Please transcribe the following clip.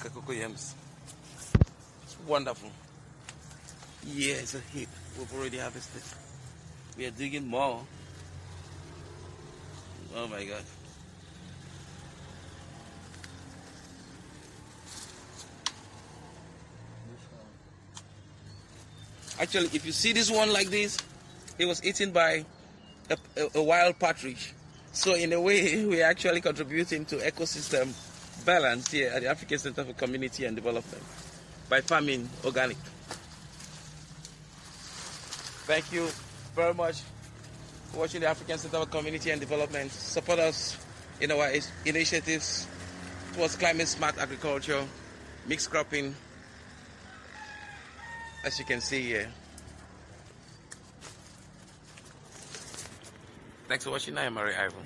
at cocoyams. It's wonderful. Yeah, it's a heap. We've already harvested. We are digging more. Oh my God. Actually, if you see this one like this, it was eaten by a wild partridge. So in a way, we're actually contributing to ecosystem balance here at the African Center for Community and Development by farming organic. Thank you very much for watching the African Center for Community and Development. Support us in our initiatives towards climate smart agriculture, mixed cropping, as you can see here. Thanks for watching. I am Arrey Ivo.